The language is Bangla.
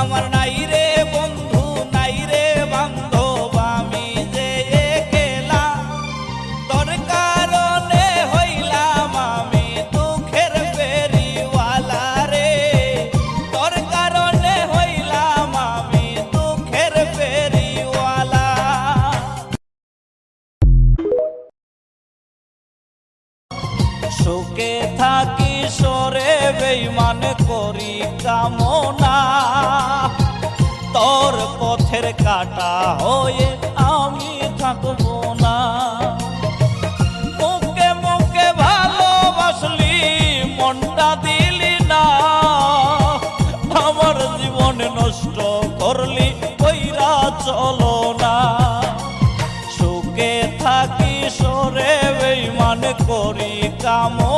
আমার নাই রে বন্ধু নাই রে বান্ধব আমি যে একলা তোর কারণে হইলাম আমি দুঃখের ফেরিওয়ালা রে তোর কারণে হইলাম আমি দুঃখের ফেরিওয়ালা সুখে থাকি সরে বেঈমান করি কামনা তোর পথের কাটা হয়ে আমি থাকবো না মুখে মুখে ভালোবাসলি মনটা দিলি না আমার জীবন নষ্ট করলি কইরা চলো না সুখে থাকি সরে বেঈমান করি কামনা